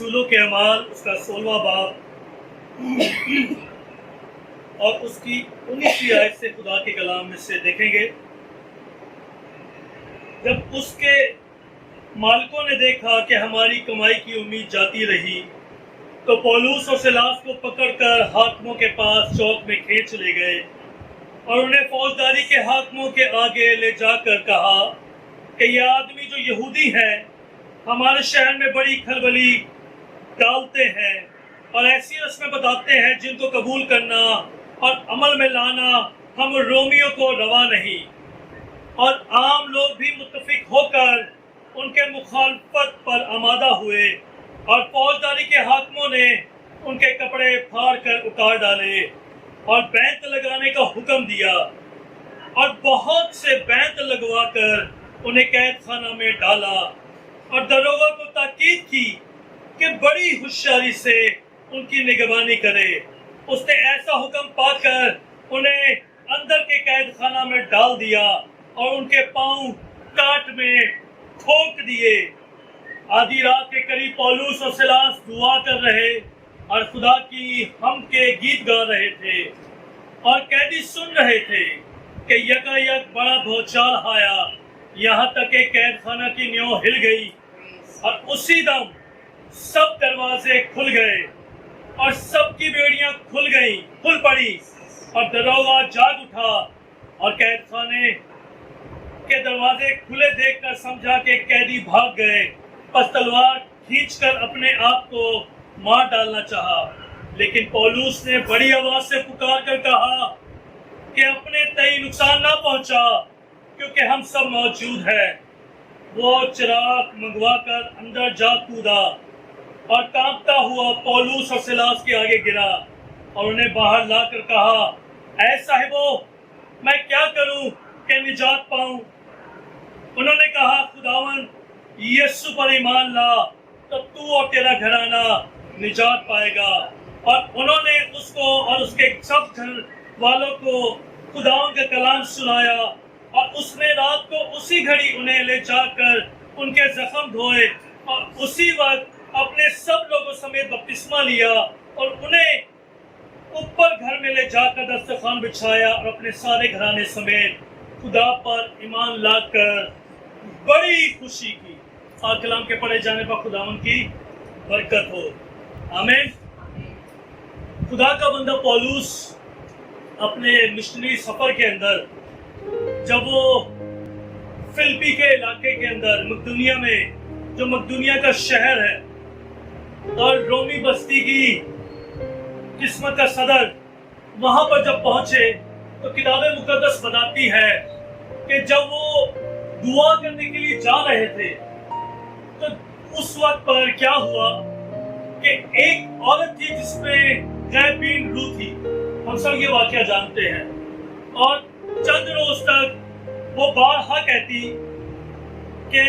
रसूलों के अमाल उसका 16वां बाब और उसकी 19वीं आयत से खुदा के कलाम में से देखेंगे। जब उसके मालिकों ने देखा कि हमारी कमाई की उम्मीद जाती रही, तो पौलुस और सिलास को पकड़कर हाकिमों के पास चौक में खींच ले गए और उन्हें फौजदारी के हाकिमों के आगे ले जाकर कहा कि ये आदमी जो यहूदी हैं हमारे शहर में बड़ी खलबली डालते हैं और ऐसी रस्में बताते हैं जिनको कबूल करना और अमल में लाना हम रोमियों को रवा नहीं, और आम लोग भी मुत्तफिक होकर उनके मुखालफत पर आमादा हुए और फौजदारी के हाकिमों ने उनके कपड़े फाड़ कर उतार डाले और बैंत लगाने का हुक्म दिया और बहुत से बैंत लगवा कर उन्हें कैद खाना में डाला और दरोगा को ताकीद की कि बड़ी होशियारी से उनकी निगरानी करे। उसने ऐसा हुक्म पाकर उन्हें अंदर के कैद खाना में डाल दिया और उनके पांव काट में ठोक दिए। आधी रात के करीब पौलुस और सिलास दुआ कर रहे और खुदा की हम के गीत गा रहे थे और कैदी सुन रहे थे कि यकायक बड़ा भूचाल आया, यहाँ तक कि कैद खाना की नींव हिल गई और उसी दम सब दरवाजे खुल गए और सबकी बेड़ियां खुल पड़ी और दरोगा जाग उठा और कैद खाने के दरवाजे खुले देखकर समझा कि कैदी भाग गए। बस तलवार खींचकर अपने आप को मार डालना चाहा, लेकिन पौलुस ने बड़ी आवाज से पुकार कर कहा कि अपने तई नुकसान ना पहुंचा, क्योंकि हम सब मौजूद हैं। वो चिराग मंगवाकर अंदर जा कूदा और कांपता हुआ पौलुस और सिलास के आगे गिरा और उन्हें बाहर लाकर कहा, ऐ साहिबो, मैं क्या करूं कि निजात पाऊं? उन्होंने कहा, खुदावन यीशु पर ईमान ला तो तू और तेरा घराना निजात पाएगा। और उन्होंने उसको और उसके सब घर वालों को खुदावन का कलाम सुनाया और उसने रात को उसी घड़ी उन्हें ले जाकर उनके जख्म धोए और उसी वक्त अपने सब लोगों समेत बपतिस्मा लिया और उन्हें ऊपर घर में ले जाकर दस्तरखान बिछाया और अपने सारे घराने समेत खुदा पर ईमान लाकर बड़ी खुशी की। और कलाम के पढ़े जाने पर खुदावन की बरकत हो, आमीन। खुदा का बंदा पौलुस अपने मिशनरी सफर के अंदर जब वो फिलिपी के इलाके के अंदर मकदूनिया में, जो मकदूनिया का शहर है और रोमी बस्ती की किस्मत का सदर, वहां पर जब पहुंचे तो किताबे मुकद्दस बताती है कि जब वो दुआ करने के लिए जा रहे थे तो उस वक्त पर क्या हुआ कि एक औरत थी जिसमें गैबीन रूह थी। हम सब ये वाकया जानते हैं और चंद रोज तक वो बारहा कहती कि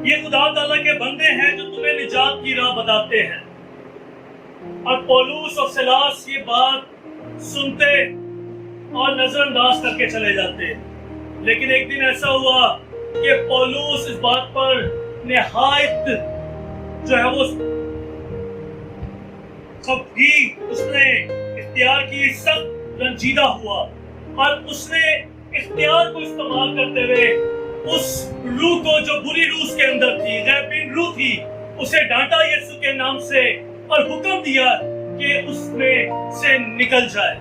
ये खुदा ताला के बंदे हैं जो तुम्हें निजात की राह बताते हैं। और पौलुस और सिलास ये बात सुनते और नजरअंदाज करके चले जाते। लेकिन एक दिन ऐसा हुआ कि पौलुस इस बात पर निहायत जो है वो खफगी उसने इख्तियार की, सख्त रंजीदा हुआ और उसने इख्तियार को इस्तेमाल करते हुए उस रूह को जो बुरी रूह के अंदर थी, गैबीन रूह थी, उसे डांटा यीशु के नाम से और हुक्म दिया कि उसमें से निकल जाए।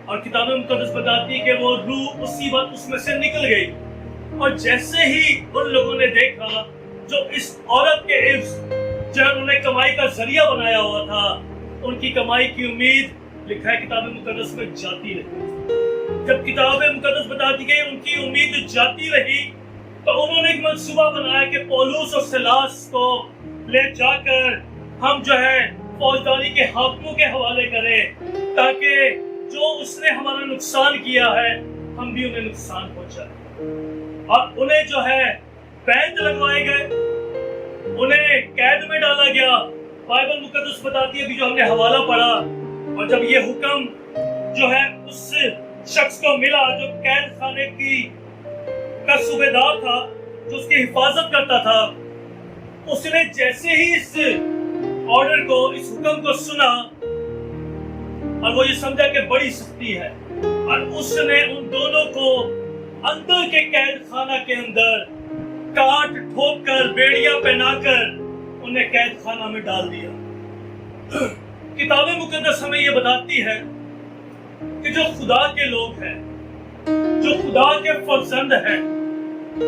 और किताबें मुकद्दस बताती है कि वो रूह उसी वक्त उसमें से निकल गई। और जैसे ही उन लोगों ने देखा जो इस औरत के जो उन्होंने कमाई का जरिया बनाया हुआ था, उनकी कमाई की उम्मीद, लिखा है किताबें मुकद्दस में, जाती रही। जब किताबें मुकद्दस बताती गई उनकी उम्मीद जाती रही तो उन्होंने एक मंसूबा बनाया कि पौलुस और सिलास को ले जाकर हम जो है फौजदारी के हाकिमों के हवाले करें, ताकि जो उसने हमारा नुकसान किया है हम भी उन्हें नुकसान पहुंचाए। और उन्हें जो है बैंत लगवाए गए, उन्हें कैद में डाला गया। बाइबल मुकद्दस बताती है कि जो हमने हवाला पढ़ा, और जब ये हुक्म जो है उस शख्स को मिला जो कैद खाने की का सूबेदार था, जो उसकी हिफाजत करता था, उसने जैसे ही इस ऑर्डर को, इस हुक्म को सुना और वो ये समझा कि बड़ी सख्ती है, और उसने उन दोनों को अंदर के कैद खाना के अंदर काट ठोक कर, बेड़ियां पहनाकर उन्हें कैद खाना में डाल दिया। किताब मुकद्दस हमें ये बताती है कि जो खुदा के लोग हैं, जो खुदा के फर्जंद हैं,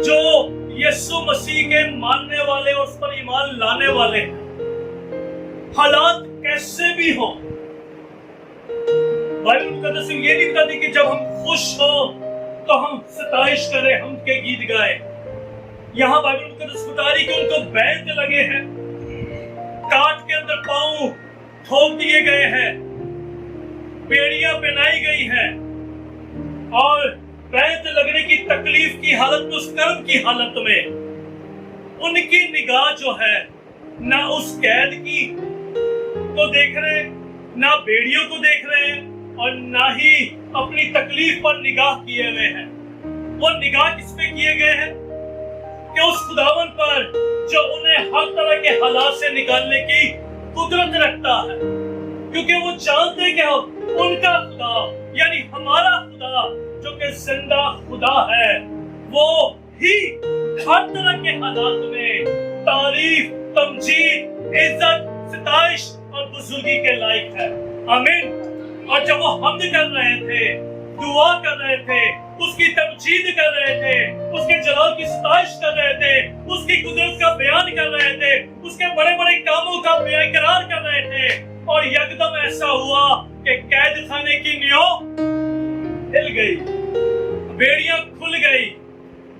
जो यीशु मसीह के मानने वाले और उस पर ईमान लाने वाले हैं, हालात कैसे भी हो, बाइबल मुकद्दस ये नहीं बताती कि जब हम खुश हो तो हम सताइश करें, हम के गीत गाए। यहाँ बाइबल मुकद्दस बता रही कि उनको बैत लगे हैं, काट के अंदर पांव ठोक दिए गए हैं, बेड़ियां पहनाई गई हैं, और बैत लगने की तकलीफ की हालत में, उस कर्म की हालत में उनकी निगाह जो है ना उस कैद की को देख रहे, ना बेड़ियों को देख रहे हैं, और ना ही अपनी तकलीफ पर निगाह किए हुए हैं। वो निगाह किस पे किए गए हैं? कि उस खुदावन पर जो उन्हें हर तरह के हालात से निकालने की कुदरत रखता है, क्योंकि वो जानते हैं कि उनका खुदा यानी हमारा खुदा जो कि जिंदा खुदा है, वो ही हर तरह के हालात में तारीफ, तमजीद, इज्जत, सताइश और बुजुर्गी के लायक है। आमीन। और जब वो हम्द कर रहे थे, दुआ कर रहे थे, उसकी तमजीद कर रहे थे, उसके जलाल की सताइश कर रहे थे, उसकी कुदरत का बयान कर रहे थे, उसके बड़े बड़े कामों का इकरार कर रहे थे, और यकदम ऐसा हुआ कि कैद खाने की नियो हिल गई, बेड़ियां खुल गई,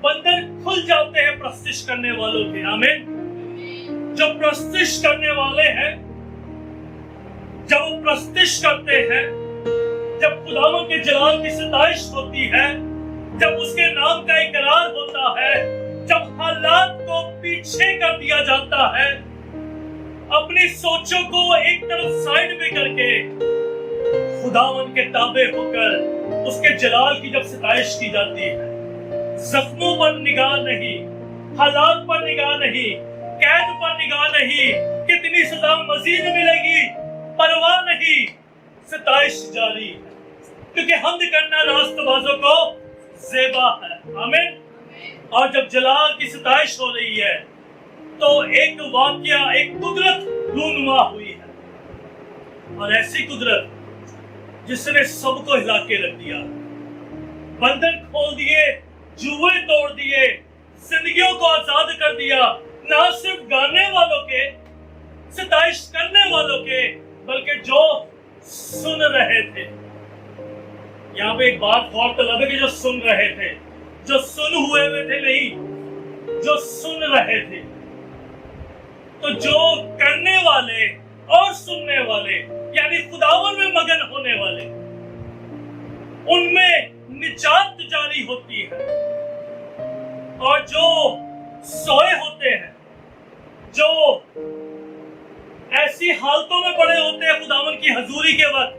बंधन खुल जाते हैं प्रस्तिश करने वालों के। आमीन। जो प्रस्तिश करने वाले हैं, जब वो प्रस्तिश करते हैं, जब खुदावंद के जलाल की सताइश होती है, जब उसके नाम का इकरार होता है, जब हालात को पीछे कर दिया जाता है, अपनी सोचों को एक तरफ साइड में करके खुदावंद के ताबे होकर उसके जलाल की जब सताइश की जाती है, जख्मों पर निगाह नहीं, हालात पर निगाह नहीं, कैद पर निगाह नहीं, कितनी सजा मजीद मिलेगी परवाह नहीं, सताइश जारी है, क्योंकि हमद करना रास्तबाजों को ज़ेबा है। आमीन। और जब जलाल की सताइश हो रही है तो एक वाकया, एक कुदरत रूनुमा हुई है, और ऐसी कुदरत जिसने सबको हिला के रख दिया, बंधन खोल दिए, जुए तोड़ दिए, जिंदगियों को आजाद कर दिया, ना सिर्फ गाने वालों के, सताइश करने वालों के, बल्कि जो सुन रहे थे। यहाँ पे एक बात गौरतलब है कि जो सुन रहे थे, जो सुन हुए थे नहीं, जो सुन रहे थे, तो जो करने वाले और सुनने वाले यानी खुदावन में मगन होने वाले, उनमें निजात जारी होती है, और जो सोए होते हैं, जो ऐसी हालतों में पड़े होते हैं खुदावन की हजूरी के वक्त,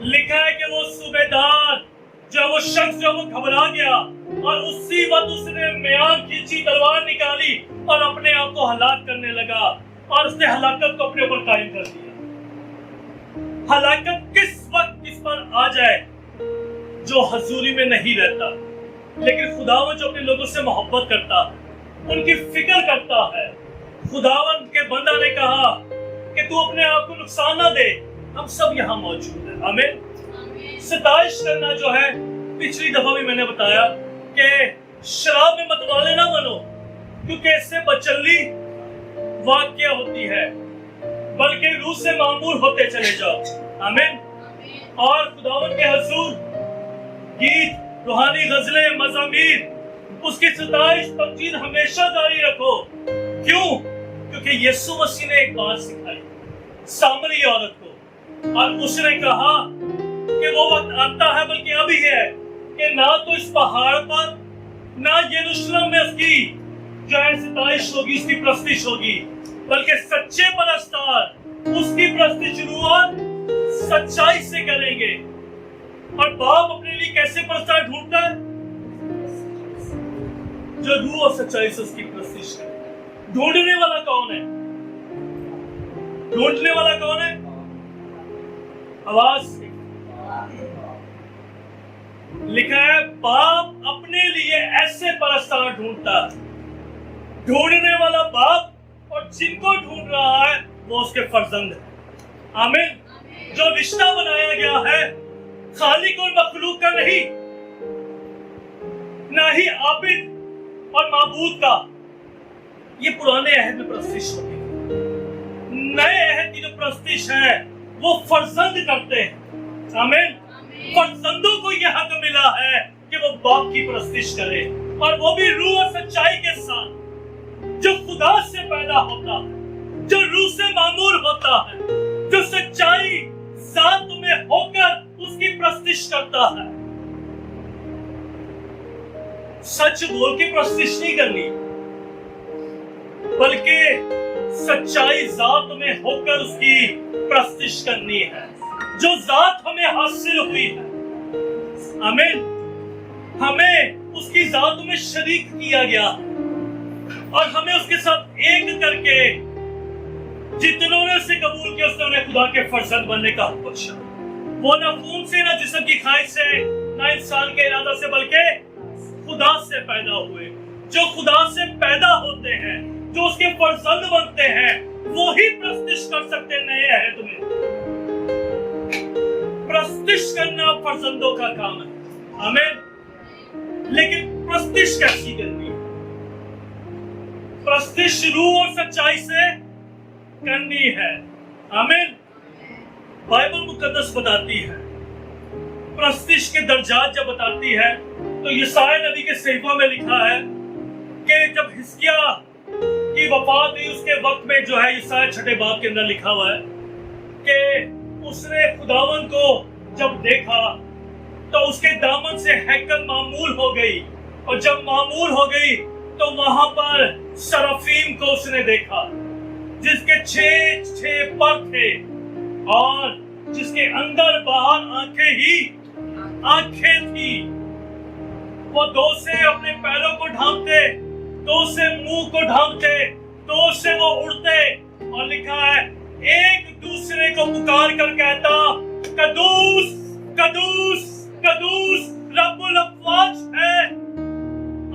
लिखा है कि वो सूबेदार जो वो शख्स जो वो घबरा गया और उसी वक्त उसने म्यान खींची, तलवार निकाली और अपने आप को हलाक करने लगा, और उसने हलाकत को अपने ऊपर कायम कर दिया। हलाकत किस वक्त किस पर आ जाए? जो हजूरी में नहीं रहता, लेकिन खुदावन जो अपने लोगों से मोहब्बत करता है, उनकी फिक्र करता है। खुदावन के बंदा ने कहा कि तू अपने आप को नुकसान ना दे, हम सब यहाँ मौजूद हैं। आमीन। सताइश करना जो है, पिछली दफा भी मैंने बताया कि शराब में मतवाले ना बनो, क्योंकि इससे बचल्ली वाकया होती है, बल्कि रूह से मामूर होते चले जाओ। आमीन। और खुदावन के हजूर गीत, रूहानी गजलें, मज़ामीर, उसकी सताइश तमजीद हमेशा जारी रखो। क्यों? क्योंकि यीशु मसीह ने एक बात सिखाई सामरी औरत को, और उसने कहा कि वो वक्त आता है, बल्कि अभी है, कि ना तो इस पहाड़ पर, ना यरूशलेम में उसकी जो है सताइश होगी, उसकी प्रस्तिश होगी, बल्कि सच्चे परस्तार उसकी प्रस्तिश शुरुआत सच्चाई से करेंगे। और बाप अपने लिए कैसे परस्तार ढूंढता है? जो रूह और सच्चाई से उसकी प्रस्तिश करे, ढूंढने वाला कौन है? ढूंढने वाला कौन है? आवाज लिखा है, बाप अपने लिए ऐसे परस्तार ढूंढता है। ढूंढने वाला बाप और जिनको ढूंढ रहा है वो उसके फर्जंद है। आमीन। जो रिश्ता बनाया गया है खालिक और मखलूक का नहीं, ना ही आबिद और माबूद का। ये पुराने अहद में प्रस्तिश होती है। नए अहद की जो प्रस्तिश है वो फर्जंद करते हैं। आमीन। फर्जंदों को यह हक मिला है कि वो बाप की प्रस्तिश करे, और वो भी रूह और सच्चाई के साथ, जो खुदा से पैदा होता है, जो रूह से मामूर होता है, जो सच्चाई जात में होकर उसकी प्रस्तिश करता है। सच बोल के प्रस्तिश नहीं करनी, बल्कि सच्चाई जात में होकर उसकी प्रस्तिश करनी है, जो जात हमें हासिल हुई है। आमीन। हमें उसकी जात में शरीक किया गया और हमें उसके साथ एक करके जितनों ने उसे कबूल किया उसने उन्हें खुदा के फर्जंद बनने का हक बख्शा। वो ना खून से, ना जिस्म की ख्वाहिश से, ना इंसान के इरादा से, बल्कि खुदा से पैदा हुए। जो खुदा से पैदा होते हैं, जो उसके फर्जंद बनते हैं, वो ही प्रस्तिश कर सकते हैं नए अहद में। प्रस्तिश करना फर्जंदों का काम है। आमीन। लेकिन प्रस्तिश कैसी करनी है? प्रस्तिश रूह और सच्चाई से करनी है। आमीन। बाइबल मुकद्दस बताती है, प्रस्तिश के दर्जात जब बताती है, तो यशायाह नबी के सहीफों में लिखा है कि जब हिजकिय्याह की वफात हुई उसके वक्त में जो है यशायाह 6 बाब के अंदर लिखा हुआ है कि उसने खुदावन को जब देखा तो उसके दामन से हैकल मामूल हो गई, और जब मामूल हो गई तो वहां पर सरफीम को उसने देखा जिसके 6 पर थे और जिसके अंदर बाहर आंखें थी। वो 2 से अपने पैरों को ढांपते, 2 से मुंह को ढांपते, 2 से वो उड़ते, और लिखा है एक दूसरे को पुकार कर कहता, कदूस कदूस कदूस रब्बुल अफ़वाज है।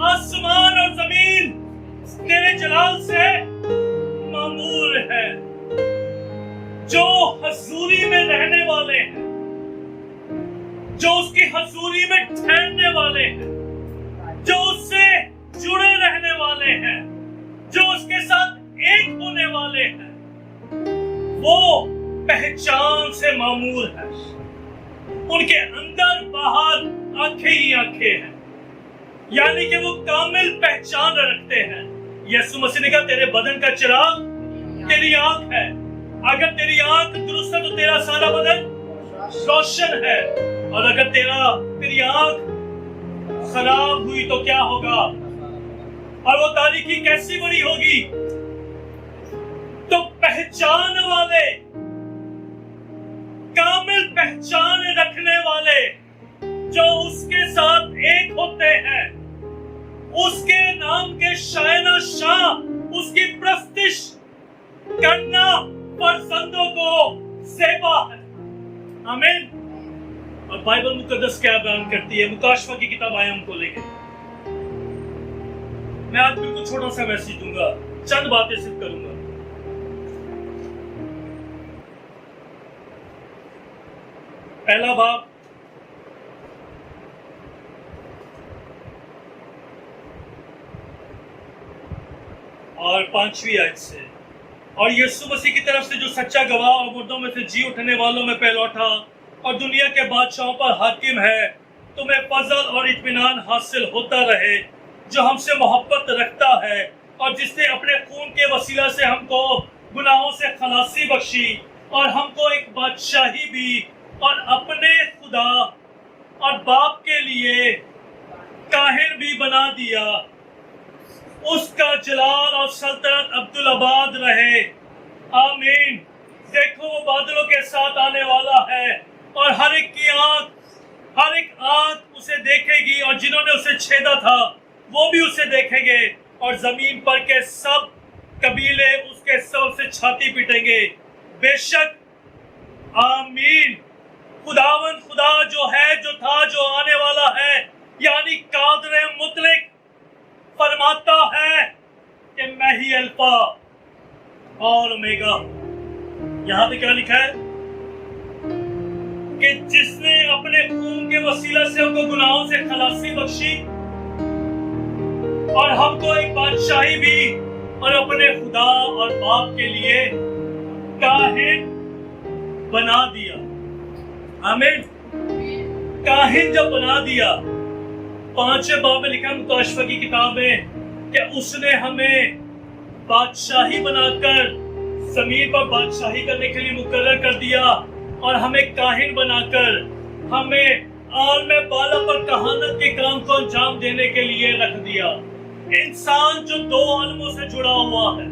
आसमान और जमीन तेरे जलाल से मामूर है। जो हजूरी में रहने वाले हैं, जो उसकी हजूरी में ठहरने वाले हैं, जो उससे जुड़े रहने वाले हैं, जो उसके साथ एक होने वाले हैं, वो पहचान से मामूर है। उनके अंदर बाहर आंखें ही आंखें हैं, यानी कि वो कामिल पहचान रखते हैं। यीशु मसीह ने कहा तेरे बदन का चिराग तेरी आंख है। अगर तेरी आंख दुरुस्त है तो तेरा सारा बदन रोशन है, और अगर तेरी आंख खराब हुई तो क्या होगा? और वो तारीकी कैसी बड़ी होगी? तो पहचान वाले, कामिल पहचान रखने वाले, जो उसके साथ एक होते हैं, उसके नाम के शायना शाह, उसकी प्रस्तिश करना फर्जंदों को ज़ेबा है। आमीन। और बाइबल मुकद्दस क्या बयान करती है? मुकाशवा की किताब आयम को लेकर मैं आज बिल्कुल छोटा सा मैसेज दूंगा, चंद बातें सिर्फ करूंगा। पहला बाब और 5वीं आयत से, और यीशु मसीह की तरफ से जो सच्चा गवाह और मुर्दों में से जी उठने वालों में पहलौठा और दुनिया के बादशाहों पर हाकिम है, तुम्हें फजल और इत्मीनान हासिल होता रहे, जो हमसे मोहब्बत रखता है और जिसने अपने खून के वसीला से हमको गुनाहों से खलासी बख्शी और हमको एक बादशाही भी और अपने खुदा और बाप के लिए काहिर भी बना दिया। उसका जलाल और सल्तनत अब्दुल आबाद रहे। आमीन। देखो वो बादलों के साथ आने वाला है, और हर एक आंख उसे देखेगी, और जिन्होंने उसे छेदा था वो भी उसे देखेंगे, और जमीन पर के सब قبیلے اس کے سبب سے چھاتی پیٹیں گے. بے شک آمین. خداوند خدا جو ہے، جو تھا، جو آنے والا ہے، یعنی قادر مطلق فرماتا ہے کہ میں ہی الفا اور اومیگا. یہاں پہ کیا لکھا ہے کہ جس نے اپنے خون کے وسیلہ سے ہم کو گناہوں سے خلاصی بخشی اور ہم کو ایک بادشاہی بھی اور اپنے خدا اور باپ کے لیے کاہن بنا دیا. آمین. کاہن جب بنا دیا، 5 باب میں لکھا مکاشفہ کی کتاب میں کہ اس نے ہمیں بادشاہی بنا کر زمین پر بادشاہی کرنے کے لیے مقرر کر دیا اور ہمیں کاہن بنا کر ہمیں عالم بالا پر کہانت کے کام کو انجام دینے کے لیے رکھ دیا. انسان جو 2 عالموں سے جڑا ہوا ہے،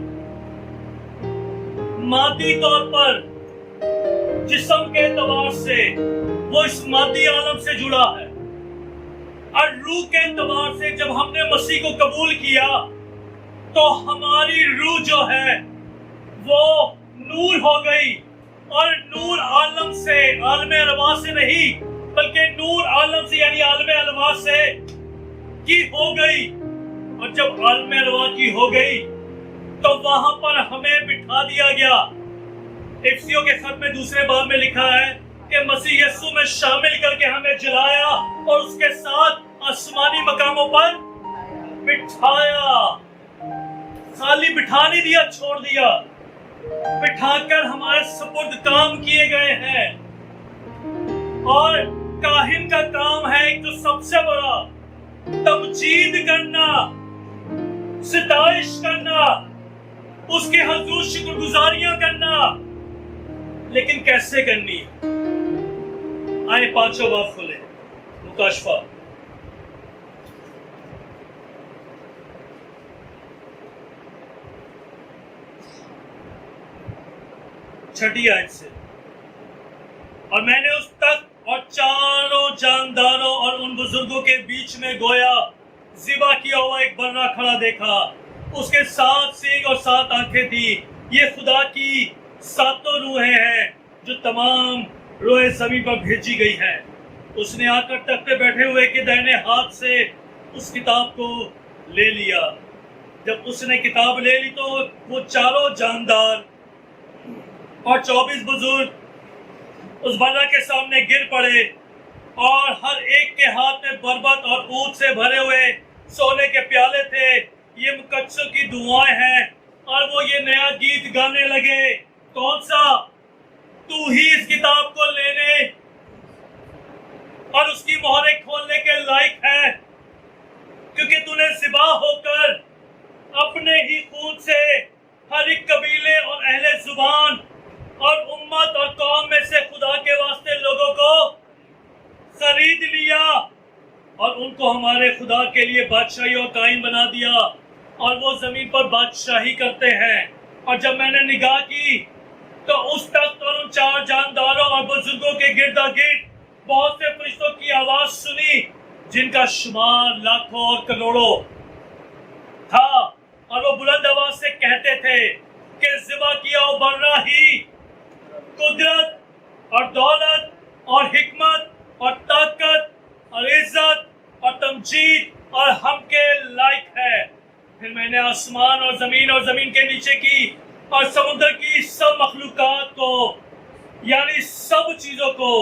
مادی طور پر جسم کے اعتبار سے وہ اس مادی عالم سے جڑا ہے، اور روح کے اعتبار سے جب ہم نے مسیح کو قبول کیا تو ہماری روح جو ہے وہ نور ہو گئی، اور نور عالم سے، عالم ارواح سے نہیں بلکہ نور عالم سے یعنی عالم ارواح سے کی ہو گئی. اور جب عالم ارواح کی ہو گئی تو وہاں پر ہمیں بٹھا دیا گیا. افسیوں کے خط میں 2 باب میں لکھا ہے کہ مسیح یسوع میں شامل کر کے ہمیں جلایا اور اس کے ساتھ آسمانی مقاموں پر بٹھایا. خالی بٹھا نہیں دیا، چھوڑ دیا، بٹھا کر ہمارے سپرد کام کیے گئے ہیں. اور کاہن کا کام ہے ایک تو سب سے بڑا تمجید کرنا، ستائش کرنا، اس کے حضور شکر گزاریاں کرنا. لیکن کیسے کرنی؟ آئے 5 باب کھولے مکاشفہ. چھٹی آیت سے. اور میں نے اس تخت اور چاروں جانداروں اور ان بزرگوں کے بیچ میں گویا ذبح کیا ہوا ایک برہ کھڑا دیکھا. اس کے 7 سینگ اور 7 آنکھیں تھی. یہ خدا کی 7 روحیں ہیں جو تمام روح زمین پر بھیجی گئی ہے. اس نے آ کر تخت پہ بیٹھے ہوئے کے دائنے ہاتھ سے اس کتاب کو لے لیا. جب اس نے کتاب لے لی تو وہ چاروں جاندار اور 24 بزرگ اس برہ کے سامنے گر پڑے، اور ہر ایک کے ہاتھ میں بربط اور اونٹ سے بھرے ہوئے سونے کے پیالے تھے. یہ مقدسوں کی دعائیں ہیں، اور وہ یہ نیا گیت گانے لگے. کون سا؟ تو ہی اس کتاب کو لینے اور اس کی مہریں کھولنے کے لائق ہے، کیونکہ تو نے ذبح ہو کر اپنے ہی خون سے ہر ایک قبیلے اور اہل زبان اور امت اور قوم میں سے خدا کے واسطے لوگوں کو خرید لیا، اور ان کو ہمارے خدا کے لیے بادشاہی اور قائم بنا دیا، اور وہ زمین پر بادشاہی کرتے ہیں. اور جب میں نے نگاہ کی تو اس تخت اور ان 4 جانداروں اور بزرگوں کے گردا گرد بہت سے فرشتوں کی آواز سنی، جن کا شمار لاکھوں اور کروڑوں تھا، اور وہ بلند آواز سے کہتے تھے کہ ذبح کیا ہوا برہ ہی قدرت اور دولت اور حکمت اور طاقت اور عزت اور تمجید اور ہم کے لائق ہے. پھر میں نے آسمان اور زمین کے نیچے کی اور سمندر کی سب مخلوقات کو، یعنی سب چیزوں کو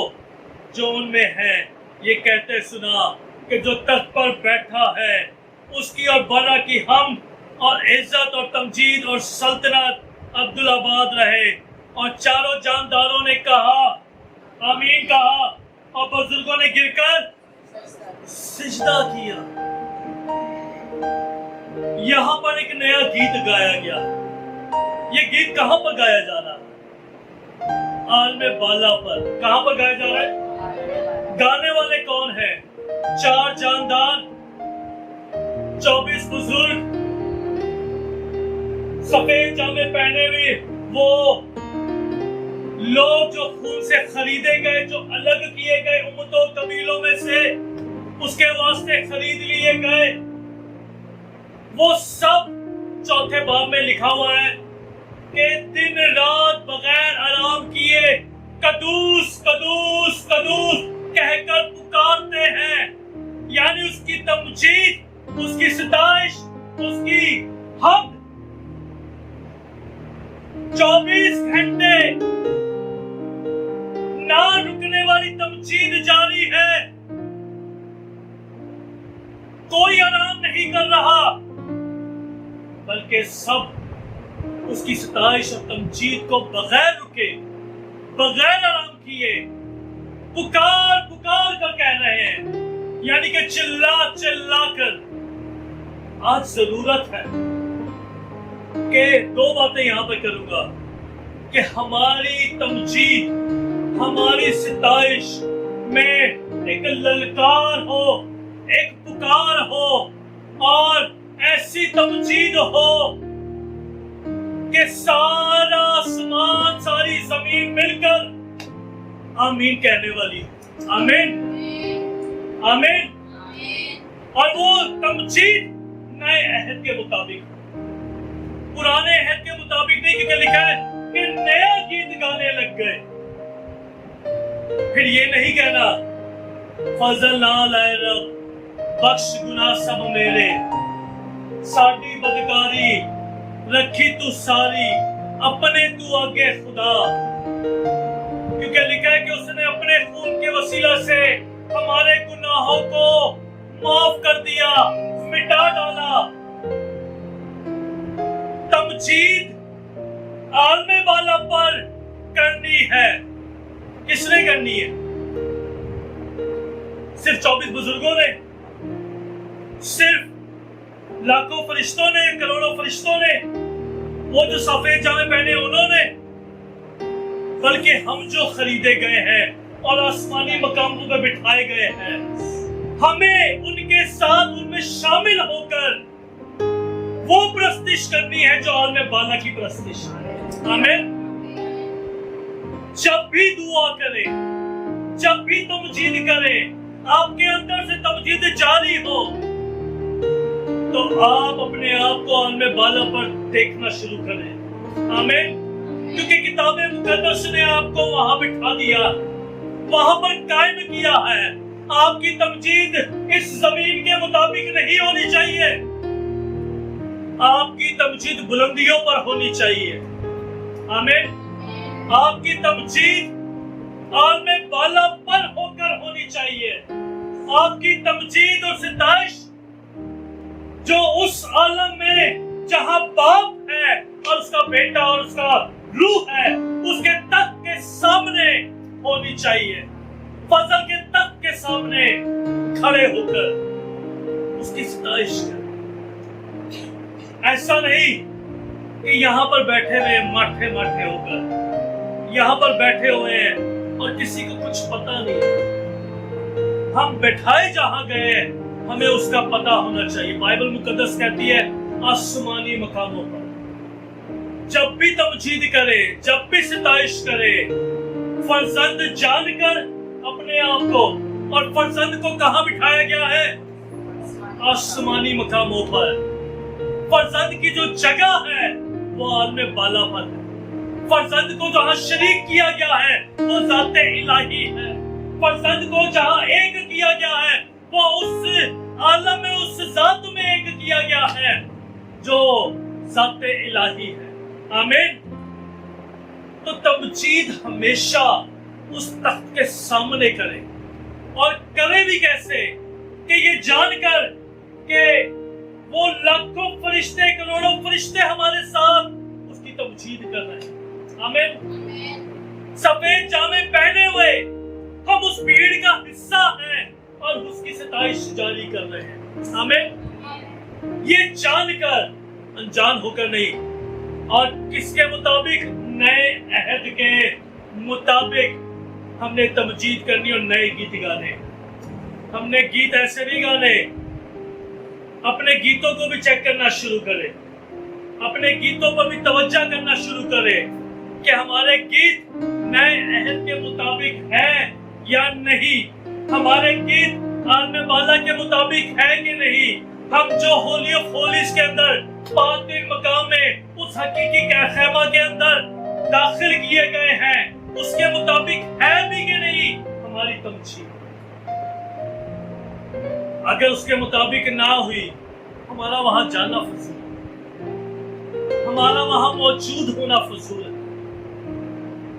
جو ان میں ہے، یہ کہتے سنا کہ جو تخت پر بیٹھا ہے اس کی اور برہ کی ہم اور عزت اور تمجید اور سلطنت عبدالآباد رہے. اور چاروں جانداروں نے کہا آمین کہا، اور بزرگوں نے گر کر سجدہ کیا. یہاں پر ایک نیا گیت گایا گیا. یہ گیت کہاں پر گایا جا رہا ہے؟ عالم بالا پر. کہاں پر گایا جا رہا ہے؟ گانے والے کون ہیں؟ 4 جاندار، 24 بزرگ، سفید جامے پہنے ہوئے وہ لوگ جو خون سے خریدے گئے، جو الگ کیے گئے امتوں قبیلوں میں سے اس کے واسطے خرید لیے گئے. وہ سب चौथे बाब में लिखा हुआ है कि दिन रात बगैर आराम किए कदूस कदूस कदूस कहकर पुकारते हैं, यानी उसकी तमजीद, उसकी सताइश, उसकी हमद 24 घंटे ना रुकने वाली तमजीद जारी है। कोई आराम नहीं कर रहा, बल्कि सब उसकी सताइश और तमजीद को बगैर रुके, बगैर आराम किए पुकार पुकार कर कह रहे हैं, यानी कि चिल्ला चिल्ला कर। आज जरूरत है कि दो बातें यहां पर करूंगा कि हमारी तमजीद, हमारी सताइश में एक ललकार हो, एक पुकार हो, और ऐसी तमजीद हो कि सारा आसमान, सारी जमीन मिलकर आमीन कहने वाली है। आमीन आमीन। और वो तमजीद नए अहद के मुताबिक, पुराने अहद के मुताबिक नहीं, क्योंकि लिखा है कि नया गीत गाने लग गए। फिर ये नहीं कहना फजल ना लाए रब बख्श गुनाह सब मेरे, साडी बदकारी रखी तू सारी अपने तू आगे खुदा, क्योंकि लिखा है कि उसने अपने खून के वसीला से हमारे गुनाहों को माफ कर दिया, मिटा डाला। तमजीद आलमे वाला पर करनी है। किसने करनी है? सिर्फ 24 बुजुर्गों ने, सिर्फ लाखों फरिश्तों ने, करोड़ों फरिश्तों ने, वो जो सफेद जामे पहने उन्होंने, बल्कि हम जो खरीदे गए हैं और आसमानी मकामों पर बिठाए गए हैं, हमें उनके साथ उनमें शामिल होकर वो प्रस्तिश करनी है जो आलमे बाला की प्रस्तिश है। आमीन। जब भी दुआ करें, जब भी तमजीद करें, आपके अंदर से तमजीद जारी हो, तो आप अपने आप को आलमे बाला पर देखना शुरू करें। आमीन। क्योंकि किताब मुकद्दस ने आपको वहां बिठा दिया, वहां पर कायम किया है। आपकी तमजीद इस जमीन के मुताबिक नहीं होनी चाहिए, आपकी तमजीद बुलंदियों पर होनी चाहिए। आमीन। आपकी तमजीद आलमे बाला पर होकर होनी चाहिए। आपकी तमजीद और सिताइश जो उस आलम में जहां बाप है और उसका बेटा और उसका रूह है, उसके तख्त के सामने होनी चाहिए। फजल के तख्त के सामने खड़े होकर उसकी सिताइश करें। ऐसा नहीं कि यहाँ पर बैठे हुए माठे माठे होकर, यहाँ पर बैठे हुए हैं और किसी को कुछ पता नहीं। हम बैठाए जहां गए हमें उसका पता होना चाहिए। बाइबल मुकद्दस कहती है आसमानी मकामों पर जब भी तमजीद करे, जब भी सिताइश करे, फर्जंद जानकर अपने आप को, और फर्जंद को कहां बिठाया गया है? आसमानी मकामों पर। फर्जंद की जो जगह है वो आलमे बाला पर है। फर्जंद को जहां शरीक किया गया है वो ज़ाते इलाही है। फर्जंद को जहां एक किया गया है वो उस आलम में, उस ज़ात में एक किया गया है जो ज़ाते इलाही है। आमीन। तो तमजीद हमेशा उस तख्त के सामने करे, और करे भी कैसे? कि ये जानकर कि वो लाखों फरिश्ते, करोड़ों फरिश्ते हमारे साथ उसकी तमजीद कर रहे हैं। आमीन। सफेद जामे पहने हुए हम उस भीड़ का हिस्सा हैं और उसकी सिताइश जारी कर रहे हैं। आमीन। ये जानकर, अनजान होकर नहीं, और किसके मुताबिक? नए अहद के मुताबिक हमने तमजीद करनी और नए गीत गाने। हमने गीत ऐसे नहीं गाने। अपने गीतों को भी चेक करना शुरू करें, अपने गीतों पर भी तवज्जो करना शुरू करें कि हमारे गीत नए अहद के मुताबिक है या नहीं, हमारे गीत आलमे बाला के मुताबिक है कि नहीं। हम जो होली ऑफ होलीज के अंदर باطن مقام میں اس حقیقی خیمہ کے اندر داخل کیے گئے ہیں، اس کے مطابق ہے بھی کہ نہیں ہماری تمجید؟ اگر اس کے مطابق نہ ہوئی، ہمارا وہاں جانا فضول ہے، ہمارا وہاں موجود ہونا فضول ہے،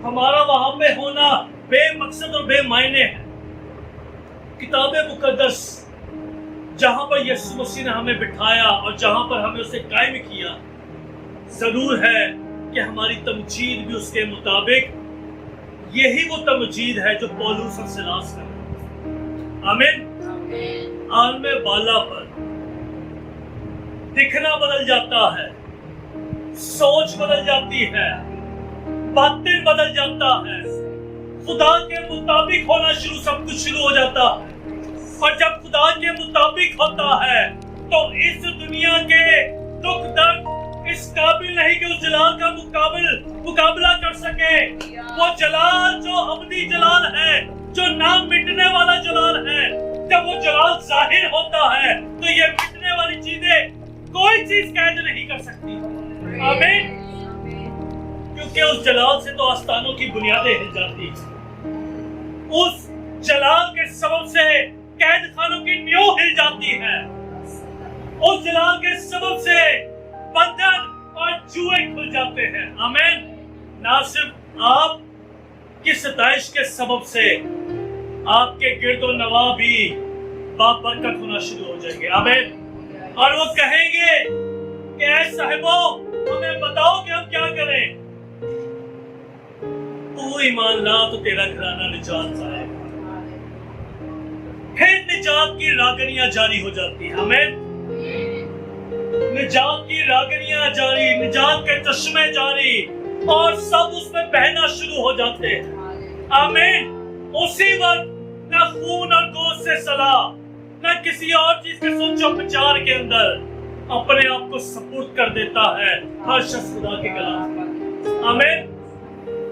ہمارا وہاں پہ ہونا بے مقصد اور بے معنی ہے۔ کتاب مقدس جہاں پر یسوع مسیح نے ہمیں بٹھایا اور جہاں پر ہمیں اسے قائم کیا، ضرور ہے کہ ہماری تمجید بھی اس کے مطابق یہی وہ تمجید ہے جو پولس اور سیلاس کر رہے ہیں۔ آمین۔ عالم بالا پر دکھنا بدل جاتا ہے، سوچ بدل جاتی ہے، باطن بدل جاتا ہے، خدا کے مطابق ہونا سب کچھ شروع ہو جاتا ہے۔ اور جب خدا کے مطابق ہوتا ہے تو اس دنیا کے دکھ درد اس قابل نہیں کہ اس جلال کا مقابلہ کر سکے۔ وہ جلال جو ابدی جلال ہے، جو نہ مٹنے والا جلال ہے، جب وہ جلال ظاہر ہوتا ہے تو یہ مٹنے والی چیزیں کوئی چیز قید نہیں کر سکتی۔ آمین۔ کیونکہ اس جلال سے تو آستانوں کی بنیادیں ہل جاتی ہیں، اس جلال کے سبب سے قید خانوں کی نیو ہل جاتی ہے، اس جلال کے سبب سے بندھن اور جوئے کھل جاتے ہیں۔ آمین۔ نہ صرف آپ کی ستائش کے سبب سے آپ کے گرد و نواح بھی بابرکت ہونا شروع ہو جائیں گے۔ آمین۔ اور وہ کہیں گے کہ اے صاحبو، ہمیں بتاؤ کہ ہم کیا کریں۔ تو ایمان لا تو تیرا گھرانہ نجات پائے گا۔ پھر نجات کی راگنیاں جاری ہو جاتی ہیں۔ آمین۔ نجات کی راگنیاں جاری، نجات کے چشمے جاری، اور سب اس میں بہنا شروع ہو جاتے ہیں۔ آمین۔ اسی وقت نہ خون اور گوشت سے صلاح، نہ کسی اور چیز کے سوچ و بچار کے اندر اپنے آپ کو سپرد کر دیتا ہے ہر شخص خدا کے کلام پر۔ آمین۔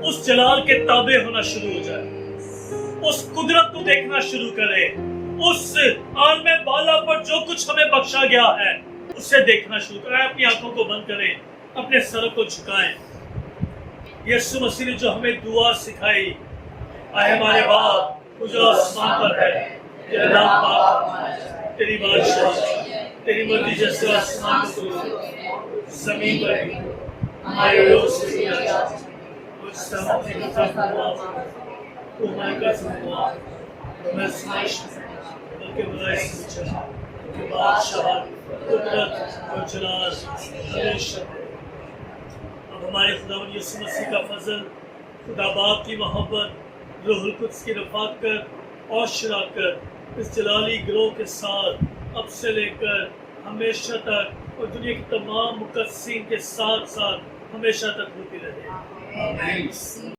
اس جلال کے تابع ہونا شروع ہو جائے، اس قدرت کو دیکھنا شروع کرے، اس عالم بالا پر جو کچھ ہمیں بخشا گیا ہے اسے دیکھنا شروع کریں۔ اپنی آنکھوں کو بند کریں، اپنے سر کو جھکائیں۔ یسوع مسیح نے جو ہمیں دعا سکھائی، اے ہمارے باپ جو آسمان پر ہے، تیرا نام پاک، تیری بادشاہی، تیری مرضی جیسے آسمان پر زمین پر بھی، ہمارے روز کی کچھ سمجھے کی طرف معاف تو ہمارے قسم ہوا میں سمائش بلکہ بلائے سے چلا کہ بادشاہت، قدرت اور جلال ہمیشہ۔ اب ہمارے خداوند یسوع مسیح کا فضل، خدا باپ کی محبت، روح القدس کی رفاقت اور شراکت اس جلالی گروہ کے ساتھ اب سے لے کر ہمیشہ تک اور دنیا کی تمام مقدسین کے ساتھ ساتھ ہمیشہ تک ہوتی رہے۔ آمین۔